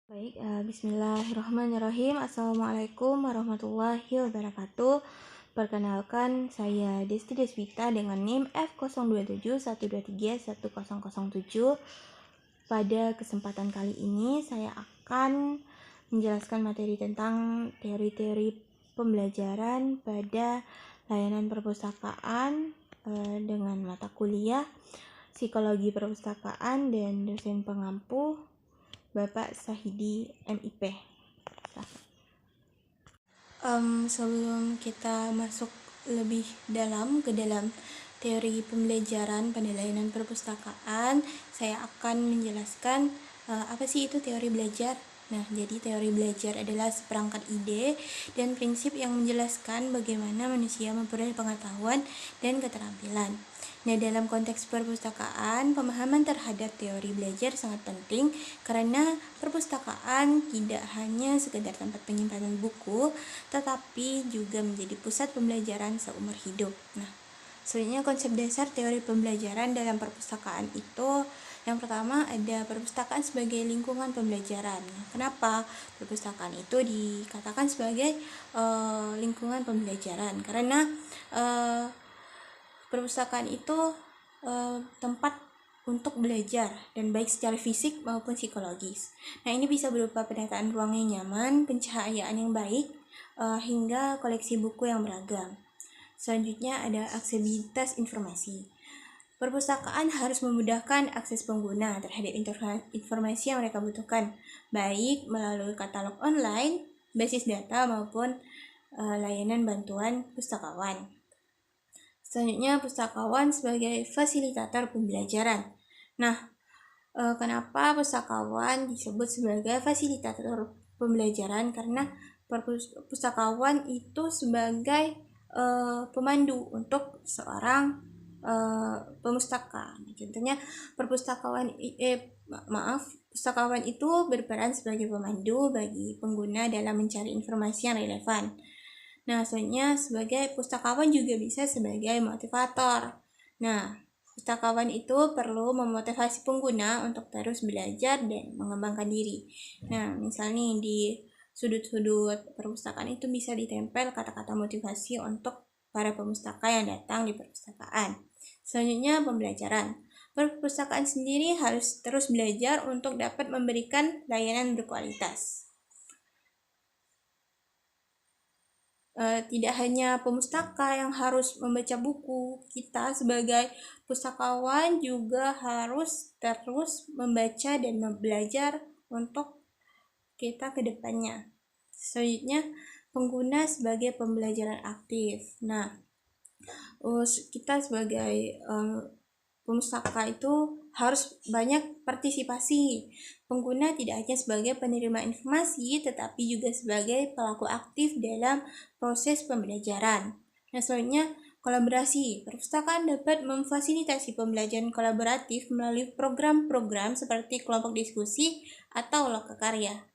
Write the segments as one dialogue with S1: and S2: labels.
S1: Bismillahirrahmanirrahim. Assalamualaikum warahmatullahi wabarakatuh. Perkenalkan, saya Desti Deswita dengan NIM F02712310007. Pada kesempatan kali ini saya akan menjelaskan materi tentang teori-teori pembelajaran pada layanan perpustakaan dengan mata kuliah Psikologi Perpustakaan dan dosen pengampu Bapak Sahidi MIP. Sebelum kita masuk lebih dalam ke dalam teori pembelajaran pada layanan perpustakaan, saya akan menjelaskan apa sih itu teori belajar. Nah, jadi teori belajar adalah seperangkat ide dan prinsip yang menjelaskan bagaimana manusia memperoleh pengetahuan dan keterampilan. Nah, dalam konteks perpustakaan, pemahaman terhadap teori belajar sangat penting karena perpustakaan tidak hanya sekedar tempat penyimpanan buku, tetapi juga menjadi pusat pembelajaran seumur hidup. Nah, sebenarnya konsep dasar teori pembelajaran dalam perpustakaan itu yang pertama ada perpustakaan sebagai lingkungan pembelajaran. Nah, kenapa perpustakaan itu dikatakan sebagai lingkungan pembelajaran? Karena perpustakaan itu tempat untuk belajar dan baik secara fisik maupun psikologis. Nah, ini bisa berupa penataan ruang yang nyaman, pencahayaan yang baik, hingga koleksi buku yang beragam. Selanjutnya ada aksesibilitas informasi. Perpustakaan harus memudahkan akses pengguna terhadap informasi yang mereka butuhkan, baik melalui katalog online, basis data maupun layanan bantuan pustakawan. Selanjutnya, pustakawan sebagai fasilitator pembelajaran. Nah, kenapa pustakawan disebut sebagai fasilitator pembelajaran? Karena pustakawan itu sebagai pemandu untuk seorang pemustaka. Contohnya, pustakawan itu berperan sebagai pemandu bagi pengguna dalam mencari informasi yang relevan. Nah, selanjutnya sebagai pustakawan juga bisa sebagai motivator. Nah, pustakawan itu perlu memotivasi pengguna untuk terus belajar dan mengembangkan diri. Nah, misalnya di sudut-sudut perpustakaan itu bisa ditempel kata-kata motivasi untuk para pemustaka yang datang di perpustakaan. Selanjutnya, pembelajaran. Perpustakaan sendiri harus terus belajar untuk dapat memberikan layanan berkualitas. Tidak hanya pemustaka yang harus membaca buku, kita sebagai pustakawan juga harus terus membaca dan belajar untuk kita ke depannya. Selanjutnya, pengguna sebagai pembelajaran aktif. Nah, kita sebagai pemustaka itu harus banyak partisipasi. Pengguna tidak hanya sebagai penerima informasi, tetapi juga sebagai pelaku aktif dalam proses pembelajaran. Nah, selanjutnya, kolaborasi. Perpustakaan dapat memfasilitasi pembelajaran kolaboratif melalui program-program seperti kelompok diskusi atau lokakarya.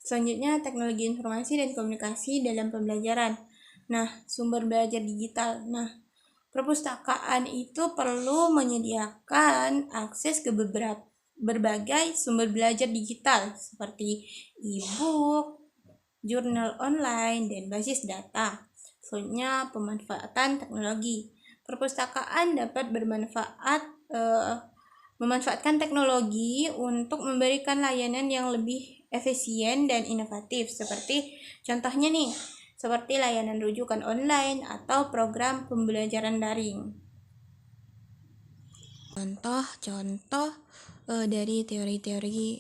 S1: Selanjutnya, teknologi informasi dan komunikasi dalam pembelajaran. Nah, sumber belajar digital. Nah, perpustakaan itu perlu menyediakan akses ke berbagai sumber belajar digital seperti e-book, jurnal online, dan basis data. Selanjutnya, pemanfaatan teknologi. Perpustakaan dapat memanfaatkan teknologi untuk memberikan layanan yang lebih efisien dan inovatif, seperti contohnya nih, seperti layanan rujukan online atau program pembelajaran daring. Contoh dari teori-teori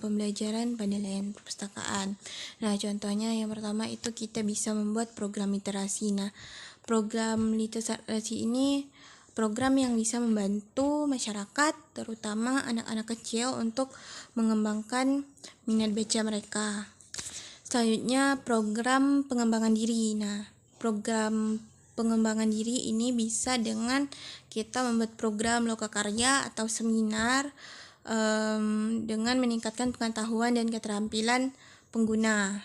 S1: pembelajaran pada layanan perpustakaan. Nah, contohnya yang pertama itu kita bisa membuat program literasi. Nah, program literasi ini program yang bisa membantu masyarakat, terutama anak-anak kecil, untuk mengembangkan minat baca mereka. Selanjutnya, program pengembangan diri. Nah, program pengembangan diri ini bisa dengan kita membuat program lokakarya atau seminar dengan meningkatkan pengetahuan dan keterampilan pengguna.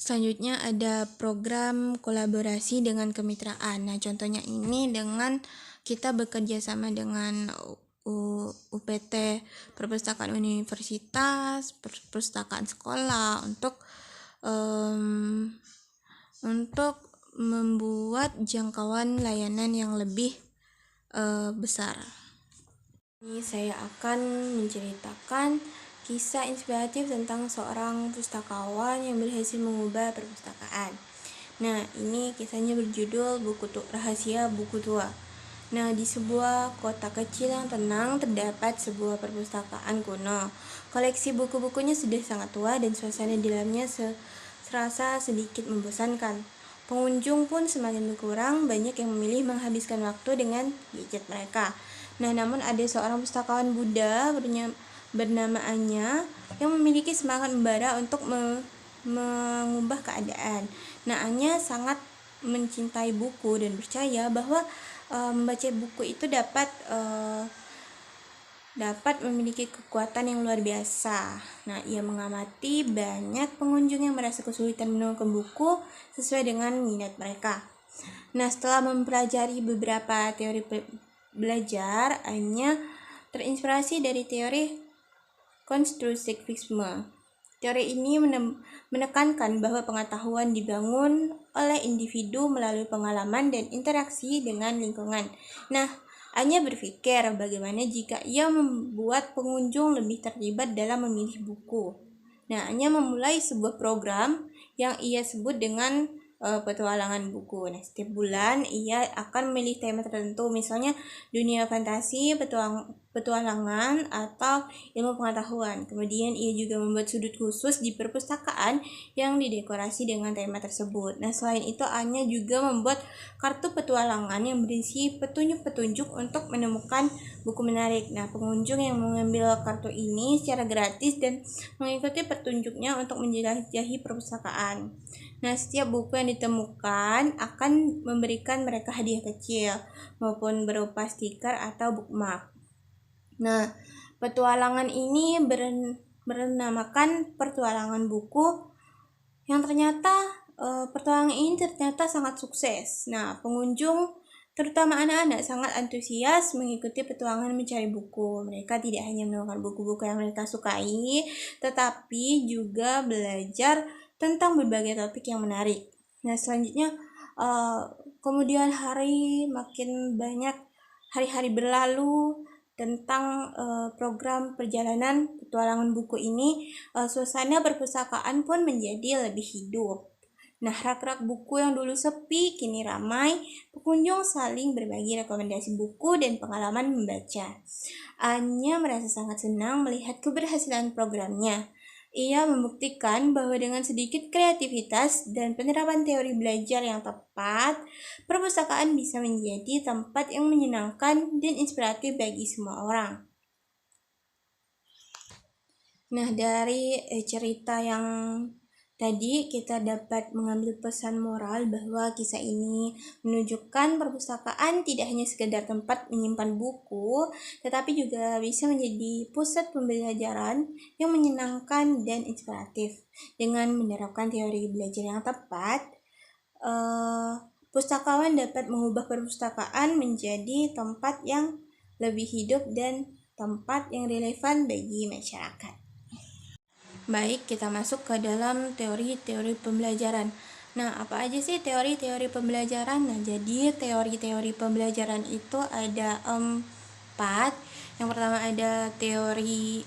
S1: Selanjutnya ada program kolaborasi dengan kemitraan. Nah, contohnya ini dengan kita bekerja sama dengan UPT perpustakaan universitas, perpustakaan sekolah untuk membuat jangkauan layanan yang lebih besar. Ini saya akan menceritakan kisah inspiratif tentang seorang pustakawan yang berhasil mengubah perpustakaan. Nah, ini kisahnya berjudul Rahasia Buku Tua. Nah, di sebuah kota kecil yang tenang terdapat sebuah perpustakaan kuno. Koleksi buku-bukunya sudah sangat tua dan suasana di dalamnya serasa sedikit membosankan. Pengunjung pun semakin berkurang, banyak yang memilih menghabiskan waktu dengan gadget mereka. Nah, namun ada seorang pustakawan Buddha bernama Anya yang memiliki semangat membara untuk mengubah keadaan. Nah, Anya sangat mencintai buku dan percaya bahwa membaca buku itu dapat memiliki kekuatan yang luar biasa. Nah, ia mengamati banyak pengunjung yang merasa kesulitan menemukan buku sesuai dengan minat mereka. Nah, setelah mempelajari beberapa teori belajar, Anya terinspirasi dari teori konstruktivisme. Teori ini menekankan bahwa pengetahuan dibangun oleh individu melalui pengalaman dan interaksi dengan lingkungan. Nah, Anya berpikir bagaimana jika ia membuat pengunjung lebih terlibat dalam memilih buku. Nah, Anya memulai sebuah program yang ia sebut dengan petualangan buku. Nah, setiap bulan ia akan memilih tema tertentu, misalnya dunia fantasi, petualangan, atau ilmu pengetahuan. Kemudian ia juga membuat sudut khusus di perpustakaan yang didekorasi dengan tema tersebut. Nah, selain itu Anya juga membuat kartu petualangan yang berisi petunjuk-petunjuk untuk menemukan buku menarik. Nah, pengunjung yang mengambil kartu ini secara gratis dan mengikuti petunjuknya untuk menjelajahi perpustakaan. Nah, setiap buku yang ditemukan akan memberikan mereka hadiah kecil maupun berupa stiker atau bookmark. Nah, petualangan ini bernamakan petualangan buku yang ternyata petualangan ini ternyata sangat sukses. Nah, pengunjung terutama anak-anak sangat antusias mengikuti petualangan mencari buku. Mereka tidak hanya menemukan buku-buku yang mereka sukai, tetapi juga belajar tentang berbagai topik yang menarik. Nah, selanjutnya kemudian makin banyak hari-hari berlalu tentang program perjalanan petualangan buku ini, suasana perpustakaan pun menjadi lebih hidup. Nah, rak-rak buku yang dulu sepi kini ramai. Pengunjung saling berbagi rekomendasi buku dan pengalaman membaca. Anya merasa sangat senang melihat keberhasilan programnya. Ia membuktikan bahwa dengan sedikit kreativitas dan penerapan teori belajar yang tepat, perpustakaan bisa menjadi tempat yang menyenangkan dan inspiratif bagi semua orang. Nah, dari cerita yang tadi kita dapat mengambil pesan moral bahwa kisah ini menunjukkan perpustakaan tidak hanya sekedar tempat menyimpan buku, tetapi juga bisa menjadi pusat pembelajaran yang menyenangkan dan inspiratif. Dengan menerapkan teori belajar yang tepat, pustakawan dapat mengubah perpustakaan menjadi tempat yang lebih hidup dan tempat yang relevan bagi masyarakat. Baik, kita masuk ke dalam teori-teori pembelajaran. Nah, apa aja sih teori-teori pembelajaran? Nah, jadi teori-teori pembelajaran itu ada 4. Yang pertama ada teori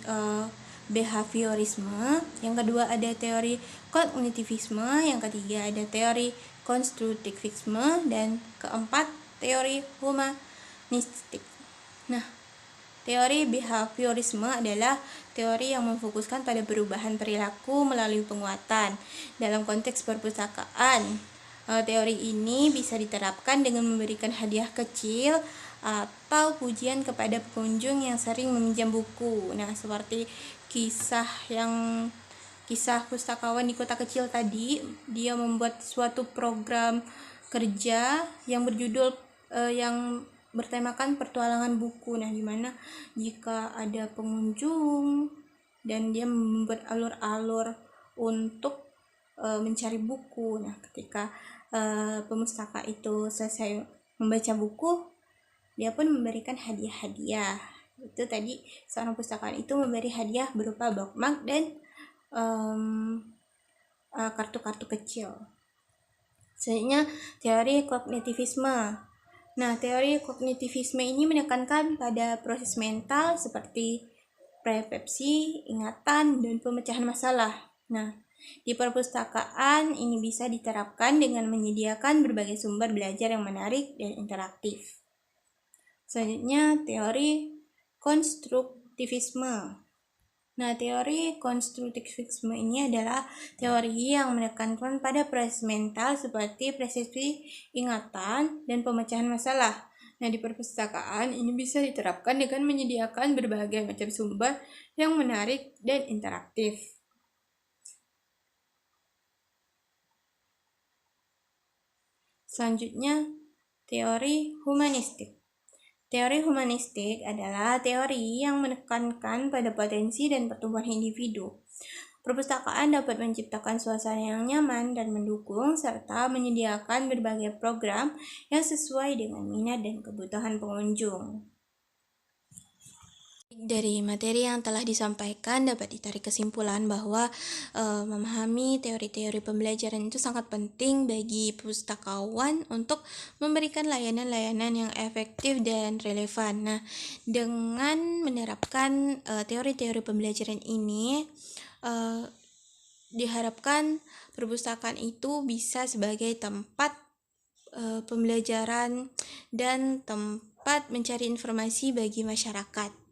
S1: behaviorisme, yang kedua ada teori kognitivisme, yang ketiga ada teori konstruktivisme, dan keempat teori humanistik. Nah, teori behaviorisme adalah teori yang memfokuskan pada perubahan perilaku melalui penguatan. Dalam konteks perpustakaan, teori ini bisa diterapkan dengan memberikan hadiah kecil atau pujian kepada pengunjung yang sering meminjam buku. Nah, seperti kisah pustakawan di kota kecil tadi, dia membuat suatu program kerja yang berjudul yang bertemakan petualangan buku. Nah, dimana jika ada pengunjung dan dia membuat alur-alur untuk mencari buku. Nah, ketika pemustaka itu selesai membaca buku, dia pun memberikan hadiah-hadiah. Itu tadi seorang perpustakaan itu memberi hadiah berupa bookmark dan kartu-kartu kecil. Selanjutnya, teori kognitivisme. Nah, teori kognitivisme ini menekankan pada proses mental seperti persepsi, ingatan, dan pemecahan masalah. Nah, di perpustakaan ini bisa diterapkan dengan menyediakan berbagai sumber belajar yang menarik dan interaktif. Selanjutnya, teori konstruktivisme. Nah, teori konstruktivisme ini adalah teori yang menekankan pada proses mental seperti persepsi, ingatan, dan pemecahan masalah. Nah, di perpustakaan ini bisa diterapkan dengan menyediakan berbagai macam sumber yang menarik dan interaktif. Selanjutnya, teori humanistik. Teori humanistik adalah teori yang menekankan pada potensi dan pertumbuhan individu. Perpustakaan dapat menciptakan suasana yang nyaman dan mendukung, serta menyediakan berbagai program yang sesuai dengan minat dan kebutuhan pengunjung. Dari materi yang telah disampaikan dapat ditarik kesimpulan bahwa memahami teori-teori pembelajaran itu sangat penting bagi pustakawan untuk memberikan layanan-layanan yang efektif dan relevan. Nah, dengan menerapkan teori-teori pembelajaran ini, diharapkan perpustakaan itu bisa sebagai tempat pembelajaran dan tempat mencari informasi bagi masyarakat.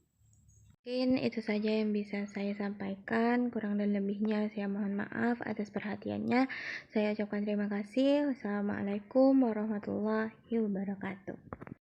S1: Mungkin itu saja yang bisa saya sampaikan. Kurang dan lebihnya saya mohon maaf atas perhatiannya. Saya ucapkan terima kasih. Wassalamualaikum warahmatullahi wabarakatuh.